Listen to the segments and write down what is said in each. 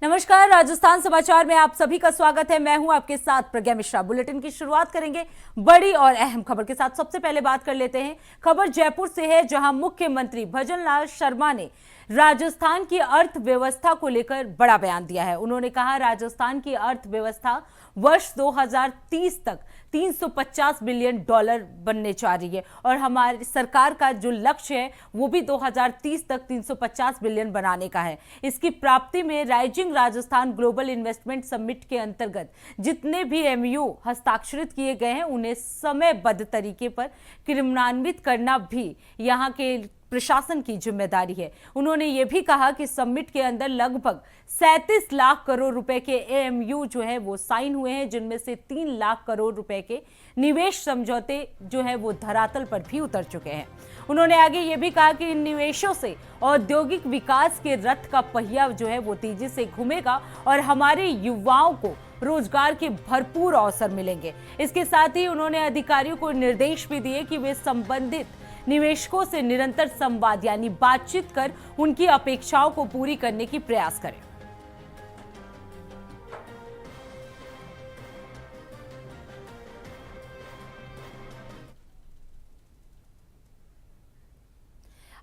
नमस्कार, राजस्थान समाचार में आप सभी का स्वागत है। मैं हूं आपके साथ प्रज्ञा मिश्रा। बुलेटिन की शुरुआत करेंगे बड़ी और अहम खबर के साथ। सबसे पहले बात कर लेते हैं, खबर जयपुर से है, जहां मुख्यमंत्री भजनलाल शर्मा ने राजस्थान की अर्थव्यवस्था को लेकर बड़ा बयान दिया है। उन्होंने कहा, राजस्थान की अर्थव्यवस्था वर्ष 2030 तक 350 बिलियन डॉलर बनने जा रही है और हमारी सरकार का जो लक्ष्य है वो भी 2030 तक 350 बिलियन बनाने का है। इसकी प्राप्ति में rising Rajasthan global investment summit के अंतर्गत जितने भी एमयू हस्ताक्षरित किए गए हैं उन्हें समयबद्ध तरीके पर क्रियान्वित करना भी यहाँ के प्रशासन की जिम्मेदारी है। उन्होंने ये भी कहा कि समिट के अंदर लगभग 37 लाख करोड़ रुपए के एएमयू जो है वो साइन हुए हैं, जिनमें से 3 लाख करोड़ रुपए के निवेश समझौते जो है वो धरातल पर भी उतर चुके हैं। उन्होंने आगे ये भी कहा कि इन निवेशों से औद्योगिक विकास के रथ का पहिया जो है वो तेजी से घूमेगा और हमारे युवाओं को रोजगार के भरपूर अवसर मिलेंगे। इसके साथ ही उन्होंने अधिकारियों को निर्देश भी दिए कि वे संबंधित निवेशकों से निरंतर संवाद यानी बातचीत कर उनकी अपेक्षाओं को पूरी करने की प्रयास करें।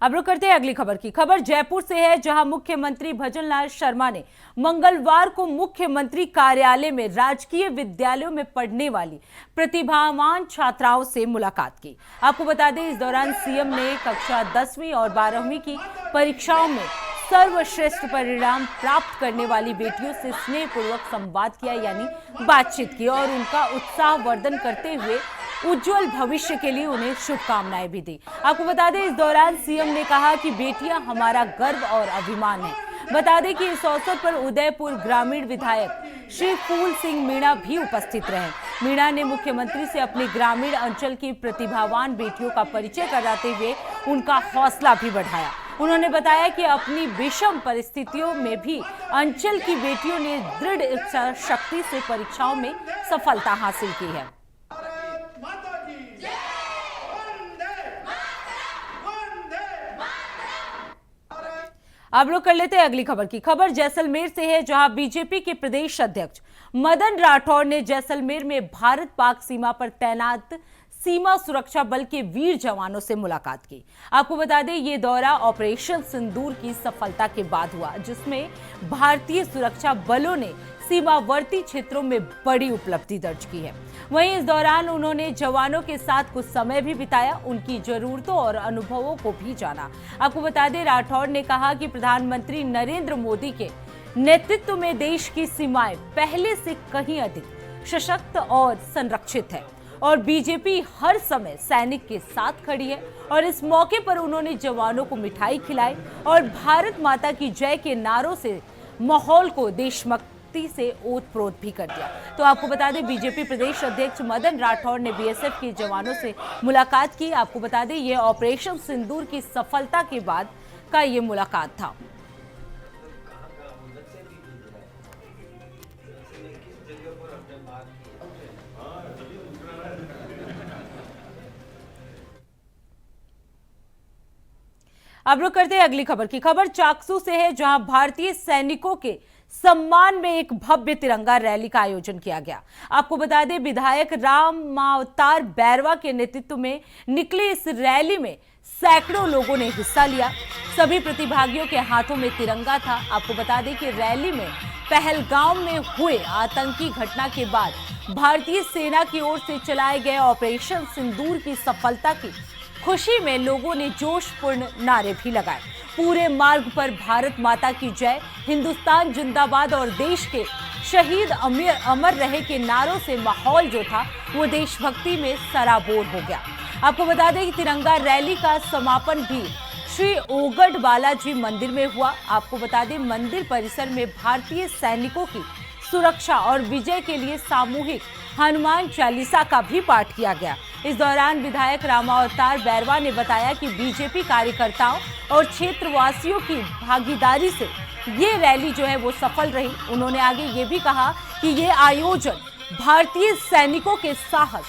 अब रुक करते हैं अगली खबर की। खबर जयपुर से है, जहां मुख्यमंत्री भजनलाल शर्मा ने मंगलवार को मुख्यमंत्री कार्यालय में राजकीय विद्यालयों में पढ़ने वाली प्रतिभावान छात्राओं से मुलाकात की। आपको बता दें, इस दौरान सीएम ने कक्षा 10वीं और 12वीं की परीक्षाओं में सर्वश्रेष्ठ परिणाम प्राप्त करने वाली बेटियों से स्नेहपूर्वक संवाद किया यानी बातचीत की और उनका उत्साहवर्धन करते हुए उज्जवल भविष्य के लिए उन्हें शुभकामनाएं भी दी। आपको बता दें, इस दौरान सीएम ने कहा कि बेटियां हमारा गर्व और अभिमान है। बता दें कि इस अवसर पर उदयपुर ग्रामीण विधायक श्री फूल सिंह मीणा भी उपस्थित रहे। मीणा ने मुख्यमंत्री से अपने ग्रामीण अंचल की प्रतिभावान बेटियों का परिचय कराते हुए उनका हौसला भी बढ़ाया। उन्होंने बताया कि अपनी विषम परिस्थितियों में भी अंचल की बेटियों ने दृढ़ इच्छा शक्ति से परीक्षाओं में सफलता हासिल की है। अब लोग कर लेते हैं अगली खबर की। खबर जैसलमेर से है, जहां बीजेपी के प्रदेश अध्यक्ष मदन राठौड़ ने जैसलमेर में भारत पाक सीमा पर तैनात सीमा सुरक्षा बल के वीर जवानों से मुलाकात की। आपको बता दें, ये दौरा ऑपरेशन सिंदूर की सफलता के बाद हुआ, जिसमें भारतीय सुरक्षा बलों ने सीमावर्ती क्षेत्रों में बड़ी उपलब्धि दर्ज की है। वहीं इस दौरान उन्होंने जवानों के साथ कुछ समय भी बिताया, उनकी जरूरतों और अनुभवों को भी जाना। आपको बता दें, राठौड़ ने कहा कि प्रधानमंत्री नरेंद्र मोदी के नेतृत्व में देश की सीमाएं पहले से कहीं अधिक सशक्त और संरक्षित है और बीजेपी हर समय सैनिक के साथ खड़ी है। और इस मौके पर उन्होंने जवानों को मिठाई खिलाई और भारत माता की जय के नारों से माहौल को देशभक्ति से ओतप्रोत भी कर दिया। तो आपको बता दें, बीजेपी प्रदेश अध्यक्ष मदन राठौड़ ने बीएसएफ के जवानों से मुलाकात की। आपको बता दें, यह ऑपरेशन सिंदूर की सफलता के बाद का ये मुलाकात था। अब रुक करते हैं अगली खबर की। खबर चाकसू से है, जहां भारतीय सैनिकों के सम्मान में एक भव्य तिरंगा रैली का आयोजन किया गया। आपको बता दें, विधायक रामावतार बैरवा के नेतृत्व में निकली इस रैली में सैकड़ों लोगों ने हिस्सा लिया। सभी प्रतिभागियों के हाथों में तिरंगा था। आपको बता दें कि रैली में पहलगाम में हुए आतंकी घटना के बाद भारतीय सेना की ओर से चलाए गए ऑपरेशन सिंदूर की सफलता की खुशी में लोगों ने जोशपूर्ण नारे भी लगाए। पूरे मार्ग पर भारत माता की जय, हिंदुस्तान जिंदाबाद और देश के शहीद अमर रहे के नारों से माहौल जो था वो देशभक्ति में सराबोर हो गया। आपको बता दें कि तिरंगा रैली का समापन भी श्री ओगढ़ बालाजी मंदिर में हुआ। आपको बता दें, मंदिर परिसर में भारतीय सैनिकों की सुरक्षा और विजय के लिए सामूहिक हनुमान चालीसा का भी पाठ किया गया। इस दौरान विधायक रामावतार बैरवा ने बताया कि बीजेपी कार्यकर्ताओं और क्षेत्रवासियों की भागीदारी से ये रैली जो है वो सफल रही। उन्होंने आगे ये भी कहा कि ये आयोजन भारतीय सैनिकों के साहस,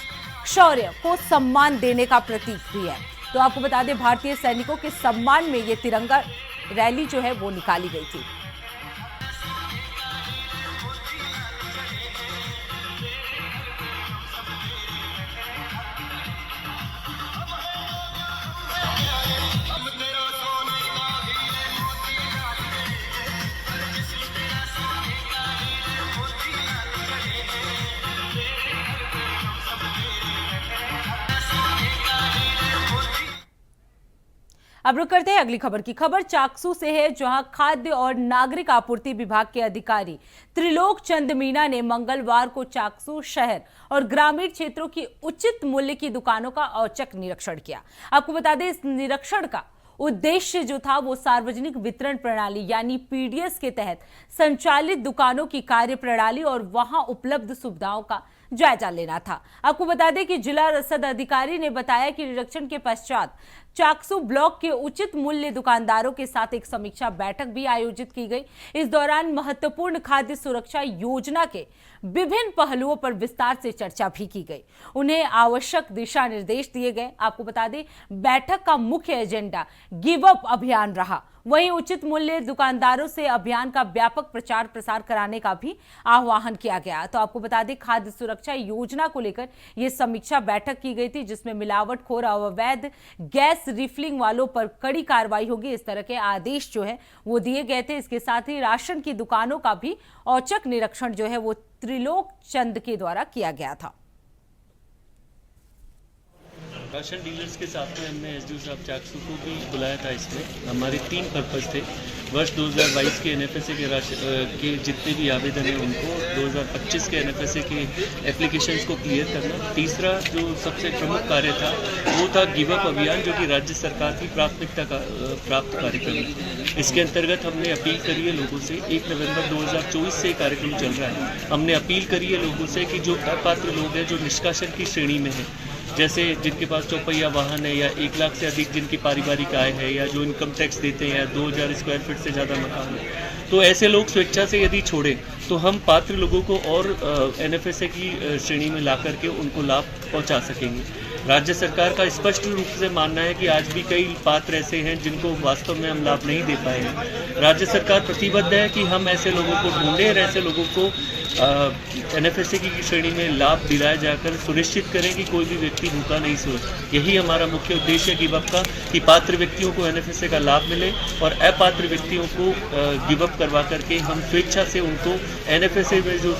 शौर्य को सम्मान देने का प्रतीक भी है। तो आपको बता दें, भारतीय सैनिकों के सम्मान में ये तिरंगा रैली जो है वो निकाली गई थी। अब रुक करते हैं अगली खबर की। खबर चाकसू से है, जहां खाद्य और नागरिक आपूर्ति विभाग के अधिकारी त्रिलोक चंद मीना ने मंगलवार को चाकसू शहर और ग्रामीण क्षेत्रों की उचित मूल्य की दुकानों का औचक निरीक्षण किया। आपको बता दें, इस निरीक्षण का उद्देश्य जो था वो सार्वजनिक वितरण प्रणाली यानी पीडीएस के तहत संचालित दुकानों की कार्य प्रणाली और वहां उपलब्ध सुविधाओं का जायजा लेना था। आपको बता दें कि जिला रसद अधिकारी ने बताया कि निरीक्षण के पश्चात चाकसू ब्लॉक के उचित मूल्य दुकानदारों के साथ एक समीक्षा बैठक भी आयोजित की गई। इस दौरान महत्वपूर्ण खाद्य सुरक्षा योजना के विभिन्न पहलुओं पर विस्तार से चर्चा भी की गई। उन्हें आवश्यक दिशा निर्देश दिए गए। आपको बता दें, बैठक का मुख्य एजेंडा गिव अप अभियान रहा। वहीं उचित मूल्य दुकानदारों से अभियान का व्यापक प्रचार प्रसार कराने का भी आह्वान किया गया। तो आपको बता दें, खाद्य सुरक्षा योजना को लेकर यह समीक्षा बैठक की गई थी, जिसमें मिलावटखोर अवैध गैस रिफिलिंग वालों पर कड़ी कार्रवाई होगी, इस तरह के आदेश जो है वो दिए गए थे। इसके साथ ही राशन की दुकानों का भी औचक निरीक्षण जो है वो त्रिलोक चंद के द्वारा किया गया था। राशन डीलर्स के साथ में हमने एसडीओ साहब चाकसू को भी बुलाया था। इसमें हमारे 3 पर्पज़ थे। वर्ष 2022 के एनएफएसए के जितने भी आवेदन हैं उनको, 2025 के एनएफएसए के एप्लीकेशंस को क्लियर करना। तीसरा जो सबसे प्रमुख कार्य था वो था गिव अप अभियान, जो कि राज्य सरकार की प्राथमिकता का प्राप्त कार्यक्रम है। इसके अंतर्गत हमने अपील करी है लोगों से, 1 नवंबर 2024 से कार्यक्रम चल रहा है। हमने अपील करी है लोगों से कि जो अपात्र लोग हैं, जो निष्कासन की श्रेणी में हैं, जैसे जिनके पास चौपहिया वाहन है या 1 लाख से अधिक जिनकी पारिवारिक आय है या जो इनकम टैक्स देते हैं या 2000 स्क्वायर फीट से ज़्यादा मकान है, तो ऐसे लोग स्वेच्छा से यदि छोड़ें तो हम पात्र लोगों को और एनएफएसए की श्रेणी में ला करके उनको लाभ पहुंचा सकेंगे। राज्य सरकार का स्पष्ट रूप से मानना है कि आज भी कई पात्र ऐसे हैं जिनको वास्तव में हम लाभ नहीं दे पाए हैं। राज्य सरकार प्रतिबद्ध है कि हम ऐसे लोगों को ढूंढें और ऐसे लोगों को एनएफएसए की श्रेणी में लाभ दिलाया जाकर सुनिश्चित करें कि कोई भी व्यक्ति भूखा नहीं सोए। यही हमारा मुख्य उद्देश्य है गिव अप का, कि पात्र व्यक्तियों को एनएफएसए का लाभ मिले और अपात्र व्यक्तियों को गिव अप करवा करके हम स्वेच्छा से उनको एनएफएसए में जो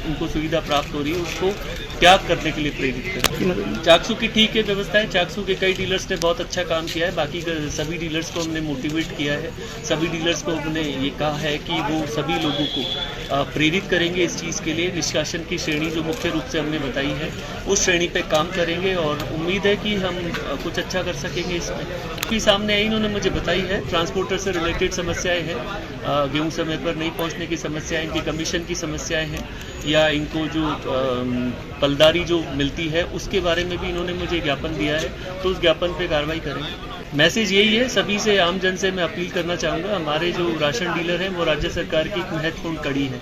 उनको सुविधा प्राप्त हो रही है उसको त्याग करने के लिए प्रेरित करें। चाकसू की ठीक है व्यवस्था है। चाकसू के कई डीलर्स ने बहुत अच्छा काम किया है। बाकी सभी डीलर्स को हमने मोटिवेट किया है। सभी डीलर्स को हमने ये कहा है कि वो सभी लोगों को प्रेरित करेंगे इस चीज़ के लिए। निष्कासन की श्रेणी जो मुख्य रूप से हमने बताई है उस श्रेणी पे काम करेंगे और उम्मीद है कि हम कुछ अच्छा कर सकेंगे। इसमें भी सामने आई, इन्होंने मुझे बताई है, ट्रांसपोर्टर से रिलेटेड समस्याएं हैं, गेहूँ समय पर नहीं पहुँचने की समस्याएं, इनकी कमीशन की समस्याएं हैं या इनको जो पलदारी जो मिलती है उसके बारे में भी इन्होंने मुझे ज्ञापन दिया है, तो उस ज्ञापन पे कार्रवाई करेंगे। मैसेज यही है, सभी से, आम जन से मैं अपील करना चाहूँगा, हमारे जो राशन डीलर हैं वो राज्य सरकार की एक महत्वपूर्ण कड़ी है।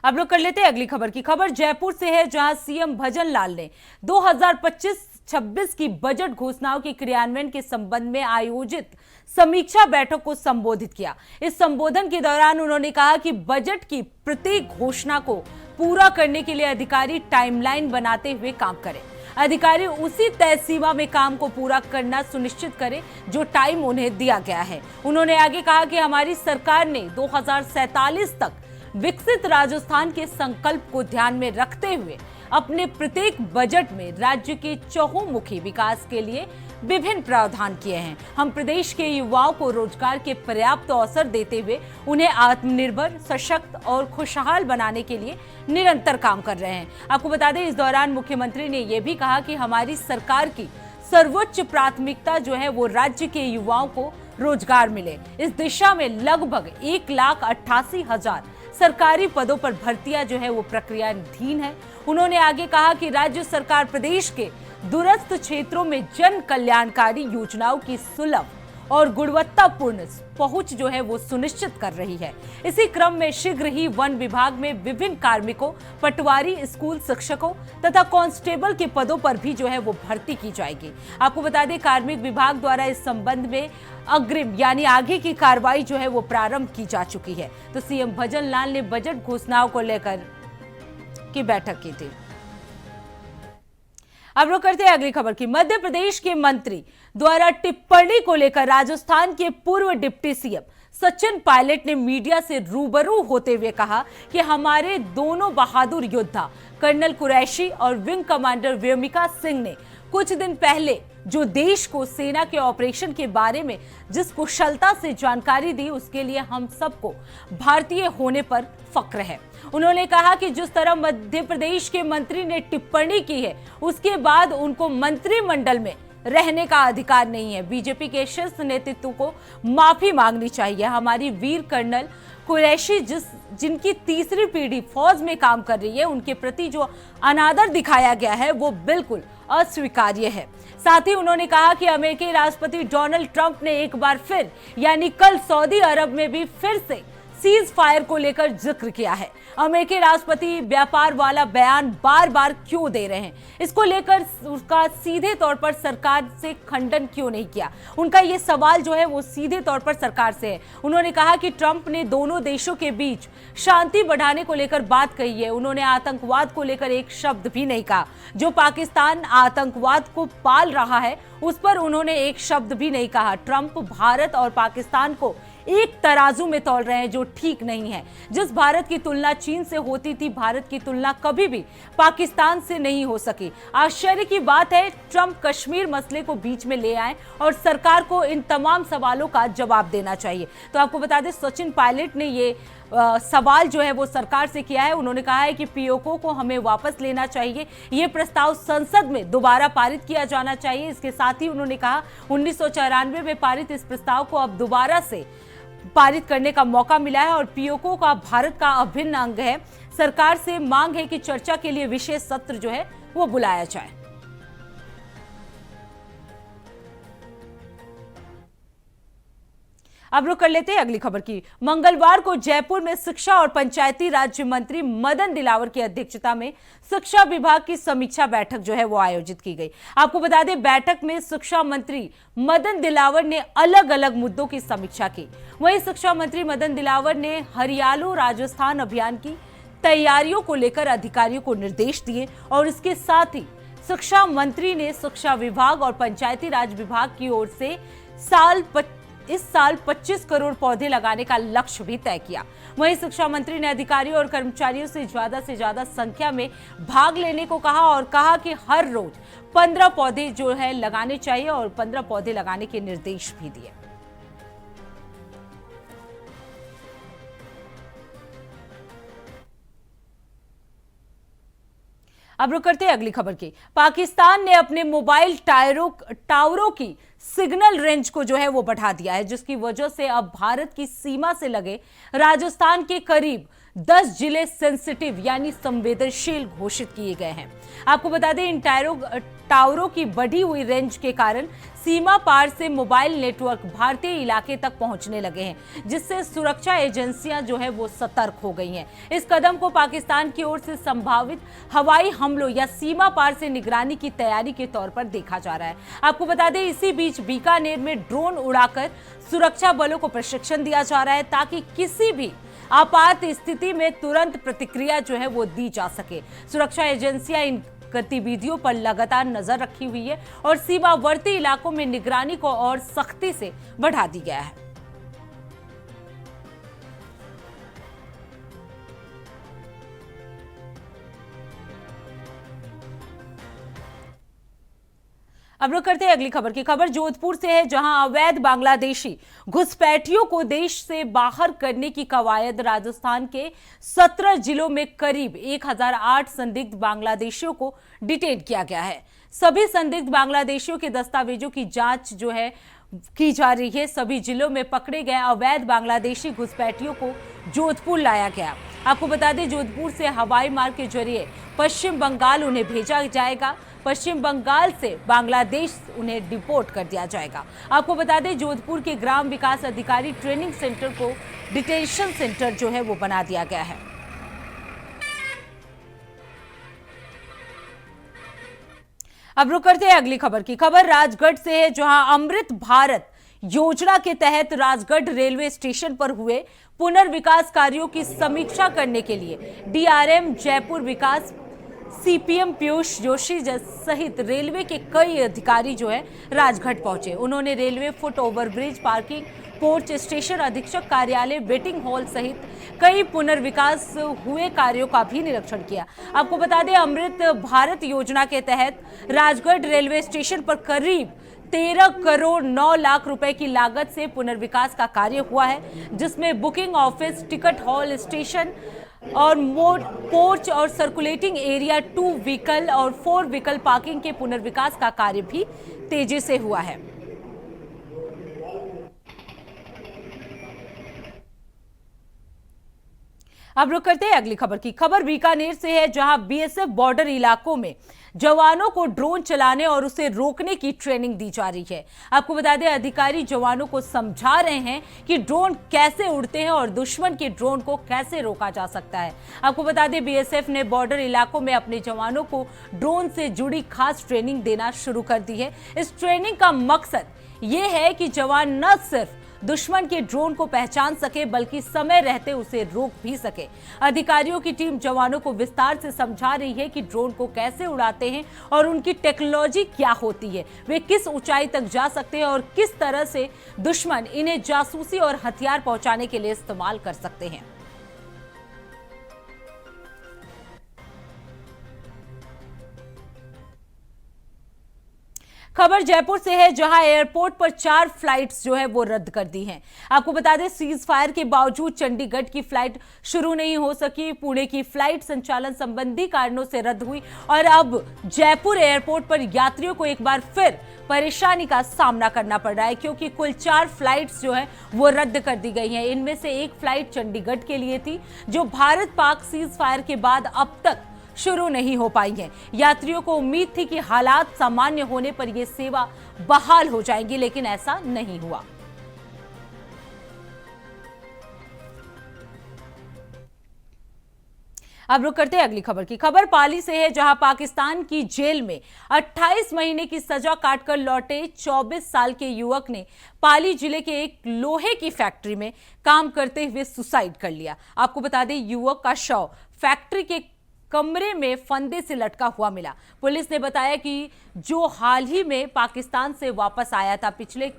अब लोग कर लेते हैं अगली खबर की। खबर जयपुर से है, जहां सीएम भजन लाल ने 2025-26 की बजट घोषणाओं के क्रियान्वयन के संबंध में आयोजित समीक्षा बैठक को संबोधित किया। इस संबोधन के दौरान उन्होंने कहा कि बजट की प्रत्येक घोषणा को पूरा करने के लिए अधिकारी टाइमलाइन बनाते हुए काम करें। अधिकारी उसी तय सीमा में काम को पूरा करना सुनिश्चित करें जो टाइम उन्हें दिया गया है। उन्होंने आगे कहा कि हमारी सरकार ने 2047 तक विकसित राजस्थान के संकल्प को ध्यान में रखते हुए अपने प्रत्येक बजट में राज्य के चहुमुखी विकास के लिए विभिन्न प्रावधान किए हैं। हम प्रदेश के युवाओं को रोजगार के पर्याप्त अवसर देते हुए उन्हें आत्मनिर्भर, सशक्त और खुशहाल बनाने के लिए निरंतर काम कर रहे हैं। आपको बता दें, इस दौरान मुख्यमंत्री ने यह भी कहा कि हमारी सरकार की सर्वोच्च प्राथमिकता जो है वो राज्य के युवाओं को रोजगार मिले। इस दिशा में लगभग 1,88,000 सरकारी पदों पर भर्तियां जो है वो प्रक्रियाधीन है। उन्होंने आगे कहा कि राज्य सरकार प्रदेश के दूरस्थ क्षेत्रों में जन कल्याणकारी योजनाओं की सुलभ और गुणवत्तापूर्ण पहुंच जो है वो सुनिश्चित कर रही है। इसी क्रम में शीघ्र ही वन विभाग में विभिन्न कार्मिकों, पटवारी, स्कूल शिक्षकों तथा कांस्टेबल के पदों पर भी जो है वो भर्ती की जाएगी। आपको बता दें, कार्मिक विभाग द्वारा इस संबंध में अग्रिम यानी आगे की कार्रवाई जो है वो प्रारंभ की जा चुकी है। तो सीएम भजन लाल ने बजट घोषणाओं को लेकर की बैठक की थी। अब रुक करते हैं अगली खबर की। मध्य प्रदेश के मंत्री द्वारा टिप्पणी को लेकर राजस्थान के पूर्व डिप्टी सीएम सचिन पायलट ने मीडिया से रूबरू होते हुए कहा कि हमारे दोनों बहादुर योद्धा कर्नल कुरैशी और विंग कमांडर व्योमिका सिंह ने कुछ दिन पहले जो देश को सेना के ऑपरेशन के बारे में जिस कुशलता से जानकारी दी, उसके लिए हम सबको भारतीय होने पर फक्र है। उन्होंने कहा कि जिस तरह मध्य प्रदेश के मंत्री ने टिप्पणी की है, उसके बाद उनको मंत्रिमंडल में रहने का अधिकार नहीं है। बीजेपी के शीर्ष नेतृत्व को माफी मांगनी चाहिए। हमारी वीर कर्नल कुरैशी जिनकी तीसरी पीढ़ी फौज में काम कर रही है, उनके प्रति जो अनादर दिखाया गया है वो बिल्कुल अस्वीकार्य है। साथ ही उन्होंने कहा कि अमेरिकी राष्ट्रपति डोनाल्ड ट्रंप ने एक बार फिर यानी कल सऊदी अरब में भी फिर से सीज फायर को लेकर जिक्र किया है। अमेरिकी राष्ट्रपति व्यापार वाला बयान बार बार क्यों दे रहे हैं, इसको लेकर उसका सीधे तौर पर सरकार से खंडन क्यों नहीं किया। उनका ये सवाल जो है वो सीधे तौर पर सरकार से है। उन्होंने कहा कि ट्रंप ने दोनों देशों के बीच शांति बढ़ाने को लेकर बात कही है। उन्होंने आतंकवाद को लेकर एक शब्द भी नहीं कहा। जो पाकिस्तान आतंकवाद को पाल रहा है उस पर उन्होंने एक शब्द भी नहीं कहा। ट्रंप भारत और पाकिस्तान को एक तराजू में तौल रहे हैं, जो ठीक नहीं है। जिस भारत की तुलना चीन से होती थी, भारत की तुलना कभी भी पाकिस्तान से नहीं हो सकी। आश्चर्य की बात है ट्रंप कश्मीर मसले को बीच में ले आए और सरकार को इन तमाम सवालों का जवाब देना चाहिए। तो आपको बता दें, सचिन पायलट ने ये सवाल जो है वो सरकार से किया है। उन्होंने कहा है कि पीओके को हमें वापस लेना चाहिए, ये प्रस्ताव संसद में दोबारा पारित किया जाना चाहिए। इसके साथ ही उन्होंने कहा 1994 में पारित इस प्रस्ताव को अब दोबारा से पारित करने का मौका मिला है और पीओके का भारत का अभिन्न अंग है। सरकार से मांग है कि चर्चा के लिए विशेष सत्र जो है वो बुलाया जाए। अब रुक कर लेते हैं अगली खबर की। मंगलवार को जयपुर में शिक्षा और पंचायती राज मंत्री मदन दिलावर की अध्यक्षता में शिक्षा विभाग की समीक्षा बैठक जो है वो आयोजित की गई। आपको बता दें, बैठक में शिक्षा मंत्री मदन दिलावर ने अलग अलग मुद्दों की समीक्षा की। वहीं शिक्षा मंत्री मदन दिलावर ने हरियालो राजस्थान अभियान की तैयारियों को लेकर अधिकारियों को निर्देश दिए और इसके साथ ही शिक्षा मंत्री ने शिक्षा विभाग और पंचायती राज विभाग की ओर से इस साल 25 करोड़ पौधे लगाने का लक्ष्य भी तय किया। वहीं शिक्षा मंत्री ने अधिकारियों और कर्मचारियों से ज्यादा संख्या में भाग लेने को कहा और कहा कि हर रोज 15 पौधे जो है लगाने चाहिए और 15 पौधे लगाने के निर्देश भी दिए। अब रुक करते हैं अगली खबर की। पाकिस्तान ने अपने मोबाइल टावरों की सिग्नल रेंज को जो है वो बढ़ा दिया है, जिसकी वजह से अब भारत की सीमा से लगे राजस्थान के करीब 10 जिले सेंसिटिव यानी संवेदनशील घोषित किए गए हैं। आपको बता दें, इन टावरों की बढ़ी हुई रेंज के कारण सीमा पार से मोबाइल नेटवर्क भारतीय इलाके तक पहुंचने लगे हैं, जिससे सुरक्षा एजेंसियां जो है वो सतर्क हो गई हैं। इस कदम को पाकिस्तान की ओर से संभावित हवाई हमलों या सीमा पार से निगरानी की तैयारी के तौर पर देखा जा रहा है। आपको बता दें, इसी बीच बीकानेर में ड्रोन उड़ाकर सुरक्षा बलों को प्रशिक्षण दिया जा रहा है, ताकि किसी भी आपात स्थिति में तुरंत प्रतिक्रिया जो है वो दी जा सके। सुरक्षा एजेंसियां इन गतिविधियों पर लगातार नजर रखी हुई है और सीमावर्ती इलाकों में निगरानी को और सख्ती से बढ़ा दी गया है। अब रुक करते हैं अगली खबर की। खबर जोधपुर से है, जहां अवैध बांग्लादेशी घुसपैठियों को देश से बाहर करने की कवायद राजस्थान के 17 जिलों में करीब 1008 संदिग्ध बांग्लादेशियों को डिटेन किया गया है। सभी संदिग्ध बांग्लादेशियों के दस्तावेजों की जांच जो है की जा रही है। सभी जिलों में पकड़े गए अवैध बांग्लादेशी घुसपैठियों को जोधपुर लाया गया। आपको बता दें, जोधपुर से हवाई मार्ग के जरिए पश्चिम बंगाल उन्हें भेजा जाएगा। पश्चिम बंगाल से बांग्लादेश उन्हें डिपोर्ट कर दिया जाएगा। आपको बता दें, जोधपुर के ग्राम विकास अधिकारी ट्रेनिंग सेंटर को डिटेंशन सेंटर जो है वो बना दिया गया है। अब रुक करते हैं अगली खबर की। खबर राजगढ़ से है, जहां अमृत भारत योजना के तहत राजगढ़ रेलवे स्टेशन पर हुए पुनर्विकास कार्यों की समीक्षा करने के लिए डीआरएम जयपुर विकास सीपीएम पीयूष जोशी सहित रेलवे के कई अधिकारी जो है राजगढ़ पहुंचे। उन्होंने railway foot overbridge, parking, coach, station अधीक्षक कार्यालय, वेटिंग हॉल सहित कई पुनर्विकास हुए कार्यों का भी निरीक्षण किया। आपको बता दें, अमृत भारत योजना के तहत राजगढ़ रेलवे स्टेशन पर करीब 13 करोड़ 9 लाख रुपए की लागत से पुनर्विकास का कार्य हुआ है, जिसमें booking office, ticket hall, station और पोर्च और सर्कुलेटिंग एरिया, 2 व्हीकल और 4 व्हीकल पार्किंग के पुनर्विकास का कार्य भी तेजी से हुआ है। अब रुक करते हैं अगली खबर की। खबर बीकानेर से है, जहां बीएसएफ बॉर्डर इलाकों में जवानों को ड्रोन चलाने और उसे रोकने की ट्रेनिंग दी जा रही है। आपको बता दें, अधिकारी जवानों को समझा रहे हैं कि ड्रोन कैसे उड़ते हैं और दुश्मन के ड्रोन को कैसे रोका जा सकता है। आपको बता दें, बीएसएफ ने बॉर्डर इलाकों में अपने जवानों को ड्रोन से जुड़ी खास ट्रेनिंग देना शुरू कर दी है। इस ट्रेनिंग का मकसद ये है कि जवान न सिर्फ दुश्मन के ड्रोन को पहचान सके, बल्कि समय रहते उसे रोक भी सके। अधिकारियों की टीम जवानों को विस्तार से समझा रही है कि ड्रोन को कैसे उड़ाते हैं और उनकी टेक्नोलॉजी क्या होती है, वे किस ऊंचाई तक जा सकते हैं और किस तरह से दुश्मन इन्हें जासूसी और हथियार पहुंचाने के लिए इस्तेमाल कर सकते हैं। खबर जयपुर से है, जहां एयरपोर्ट पर 4 फ्लाइट्स जो है वो रद्द कर दी हैं। आपको बता दें, सीज फायर के बावजूद चंडीगढ़ की फ्लाइट शुरू नहीं हो सकी। पुणे की फ्लाइट संचालन संबंधी कारणों से रद्द हुई और अब जयपुर एयरपोर्ट पर यात्रियों को एक बार फिर परेशानी का सामना करना पड़ रहा है, क्योंकि कुल 4 फ्लाइट्स जो है वो रद्द कर दी गई हैं। इनमें से एक फ्लाइट चंडीगढ़ के लिए थी, जो भारत पाक सीज फायर के बाद अब तक शुरू नहीं हो पाई है। यात्रियों को उम्मीद थी कि हालात सामान्य होने पर यह सेवा बहाल हो जाएगी, लेकिन ऐसा नहीं हुआ। अब रुक करते हैं अगली खबर की। खबर पाली से है, जहां पाकिस्तान की जेल में 28 महीने की सजा काटकर लौटे 24 साल के युवक ने पाली जिले के एक लोहे की फैक्ट्री में काम करते हुए सुसाइड कर लिया। आपको बता दें, युवक का शव फैक्ट्री के कमरे में फंदे से लटका हुआ मिला। पुलिस ने बताया कि जो हाल ही में पाकिस्तान से वापस आया था, पिछले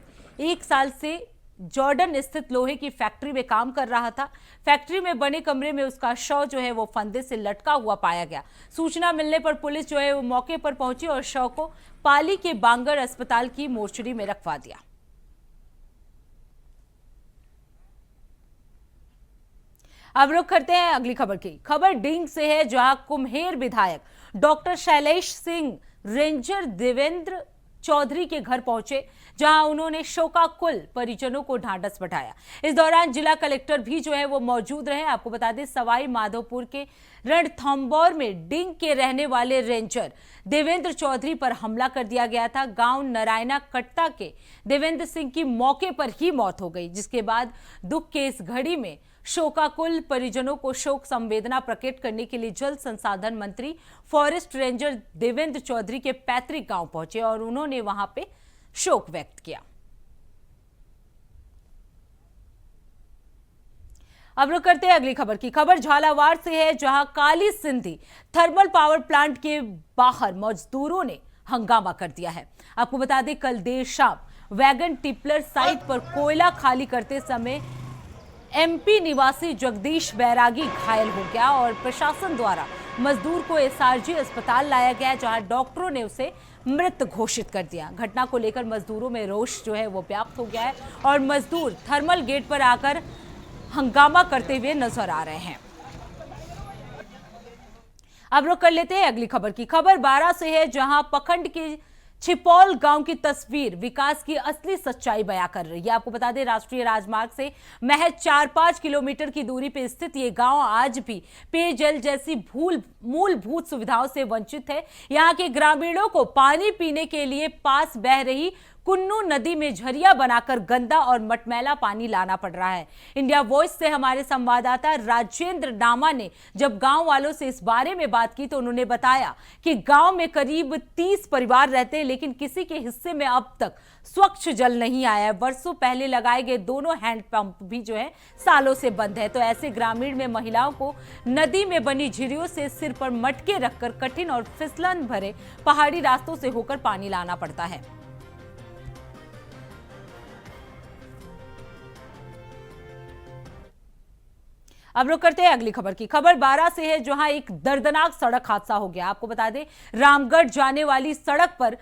1 साल से जॉर्डन स्थित लोहे की फैक्ट्री में काम कर रहा था। फैक्ट्री में बने कमरे में उसका शव जो है वो फंदे से लटका हुआ पाया गया। सूचना मिलने पर पुलिस जो है वो मौके पर पहुंची और शव को पाली के बांगर अस्पताल की मोर्चरी में रखवा दिया। अब रुक करते हैं अगली खबर की। खबर डींग से है, जहां कुम्हेर विधायक डॉक्टर शैलेश सिंह रेंजर देवेंद्र चौधरी के घर पहुंचे, जहां उन्होंने शोकाकुल परिजनों को ढांढस बंधाया। इस दौरान जिला कलेक्टर भी जो है वो मौजूद रहे। आपको बता दें, सवाई माधोपुर के रणथंबौर में डिंग के रहने वाले रेंजर देवेंद्र चौधरी पर हमला कर दिया गया था। गांव नारायणा कट्टा के देवेंद्र सिंह की मौके पर ही मौत हो गई, जिसके बाद दुख के इस घड़ी में शोकाकुल परिजनों को शोक संवेदना प्रकट करने के लिए जल संसाधन मंत्री फॉरेस्ट रेंजर देवेंद्र चौधरी के पैतृक गांव पहुंचे और उन्होंने वहां पे शोक व्यक्त किया। अब रुक करते हैं अगली खबर की। खबर झालावाड़ से है, जहां काली सिंधी थर्मल पावर प्लांट के बाहर मजदूरों ने हंगामा कर दिया है। आपको बता दें, कल देर शाम वैगन टिपलर साइट पर कोयला खाली करते समय एमपी निवासी जगदीश बैरागी घायल हो गया और प्रशासन द्वारा मजदूर को एसआरजी अस्पताल लाया गया, जहां डॉक्टरों ने उसे मृत घोषित कर दिया। घटना को लेकर मजदूरों में रोष जो है वो व्याप्त हो गया है और मजदूर थर्मल गेट पर आकर हंगामा करते हुए नजर आ रहे हैं। अब रुक कर लेते हैं अगली खबर की। खबर 12 से है, जहां पखंड के छिपौल गांव की तस्वीर विकास की असली सच्चाई बयां कर रही है। आपको बता दें, राष्ट्रीय राजमार्ग से महज 4-5 किलोमीटर की दूरी पर स्थित ये गांव आज भी पेयजल जैसी मूलभूत सुविधाओं से वंचित है। यहां के ग्रामीणों को पानी पीने के लिए पास बह रही कुन्नू नदी में झरिया बनाकर गंदा और मटमैला पानी लाना पड़ रहा है। इंडिया वॉइस से हमारे संवाददाता राजेंद्र नामा ने जब गांव वालों से इस बारे में बात की तो उन्होंने बताया कि गांव में करीब 30 परिवार रहते हैं, लेकिन किसी के हिस्से में अब तक स्वच्छ जल नहीं आया है। वर्षों पहले लगाए गए दोनों हैंडपंप भी जो है सालों से बंद है। तो ऐसे ग्रामीण में महिलाओं को नदी में बनी झिरियों से सिर पर मटके रखकर कठिन और फिसलन भरे पहाड़ी रास्तों से होकर पानी लाना पड़ता है। अब रुक करते हैं अगली खबर की। खबर 12 से है, जहां एक दर्दनाक सड़क हादसा हो गया। आपको बता दें, रामगढ़ जाने वाली सड़क पर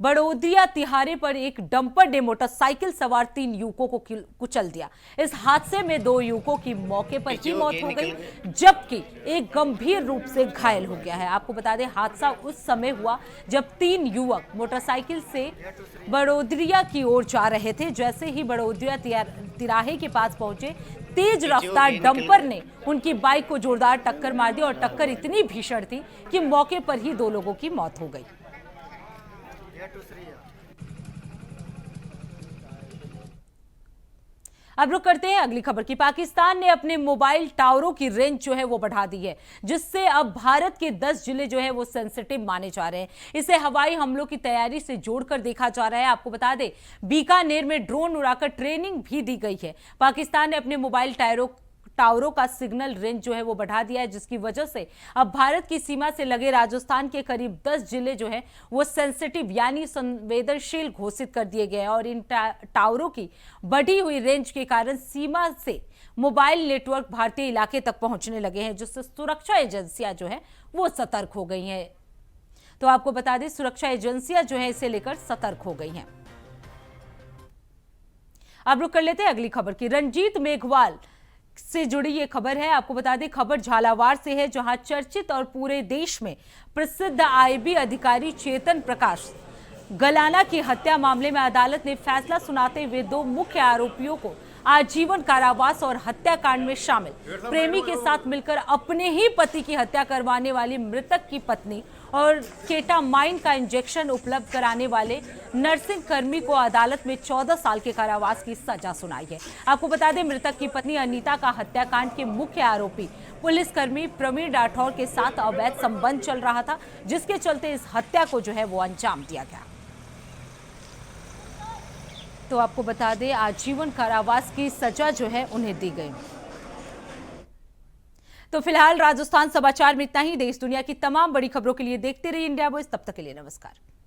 बड़ोदिया तिहारे पर एक डंपर ने मोटरसाइकिल सवार 3 युवकों को कुचल दिया। इस हादसे में 2 युवकों की मौके पर ही मौत हो गई, जबकि एक गंभीर रूप से घायल हो गया है। आपको बता दें, हादसा उस समय हुआ जब 3 युवक मोटरसाइकिल से बड़ोदिया की ओर जा रहे थे। जैसे ही बड़ोदिया तिराहे के पास पहुंचे, तेज रफ्तार डंपर ने उनकी बाइक को जोरदार टक्कर मार दी और टक्कर इतनी भीषण थी कि मौके पर ही 2 लोगों की मौत हो गई। अब रुक करते हैं अगली खबर की। पाकिस्तान ने अपने मोबाइल टावरों की रेंज जो है वो बढ़ा दी है, जिससे अब भारत के 10 जिले जो है वो सेंसिटिव माने जा रहे हैं। इसे हवाई हमलों की तैयारी से जोड़कर देखा जा रहा है। आपको बता दें, बीकानेर में ड्रोन उड़ाकर ट्रेनिंग भी दी गई है। पाकिस्तान ने अपने मोबाइल टावरों का सिग्नल रेंज जो है वो बढ़ा दिया है, जिसकी वजह से अब भारत की सीमा से लगे राजस्थान के करीब 10 जिले जो है वो सेंसिटिव यानी संवेदनशील घोषित कर दिए गए हैं। और इन टावरों की बढ़ी हुई रेंज के कारण सीमा से मोबाइल नेटवर्क भारतीय इलाके तक पहुंचने लगे हैं, जिससे सुरक्षा एजेंसियां जो है वो सतर्क हो गई हैं। तो आपको बता दें, सुरक्षा एजेंसियां जो है इसे लेकर सतर्क हो गई हैं। अब रुक कर लेते हैं अगली खबर की। रंजीत मेघवाल से जुड़ी ये खबर है। आपको बता दें, खबर झालावाड़ से है, जहां चर्चित और पूरे देश में प्रसिद्ध आईबी अधिकारी चेतन प्रकाश गलाना की हत्या मामले में अदालत ने फैसला सुनाते हुए 2 मुख्य आरोपियों को आजीवन कारावास और हत्याकांड में शामिल प्रेमी के साथ मिलकर अपने ही पति की हत्या करवाने वाली मृतक की पत्नी और केटामाइन का इंजेक्शन उपलब्ध कराने वाले नर्सिंग कर्मी को अदालत में 14 साल के कारावास की सजा सुनाई है। आपको बता दें, मृतक की पत्नी अनीता का हत्याकांड के मुख्य आरोपी पुलिसकर्मी प्रवीण राठौर के साथ अवैध संबंध चल रहा था, जिसके चलते इस हत्या को जो है वो अंजाम दिया गया। तो आपको बता दें, आजीवन कारावास की सजा जो है उन्हें दी गई। तो फिलहाल राजस्थान समाचार में इतना ही। देश दुनिया की तमाम बड़ी खबरों के लिए देखते रहिए इंडिया वॉइस। तब तक के लिए नमस्कार।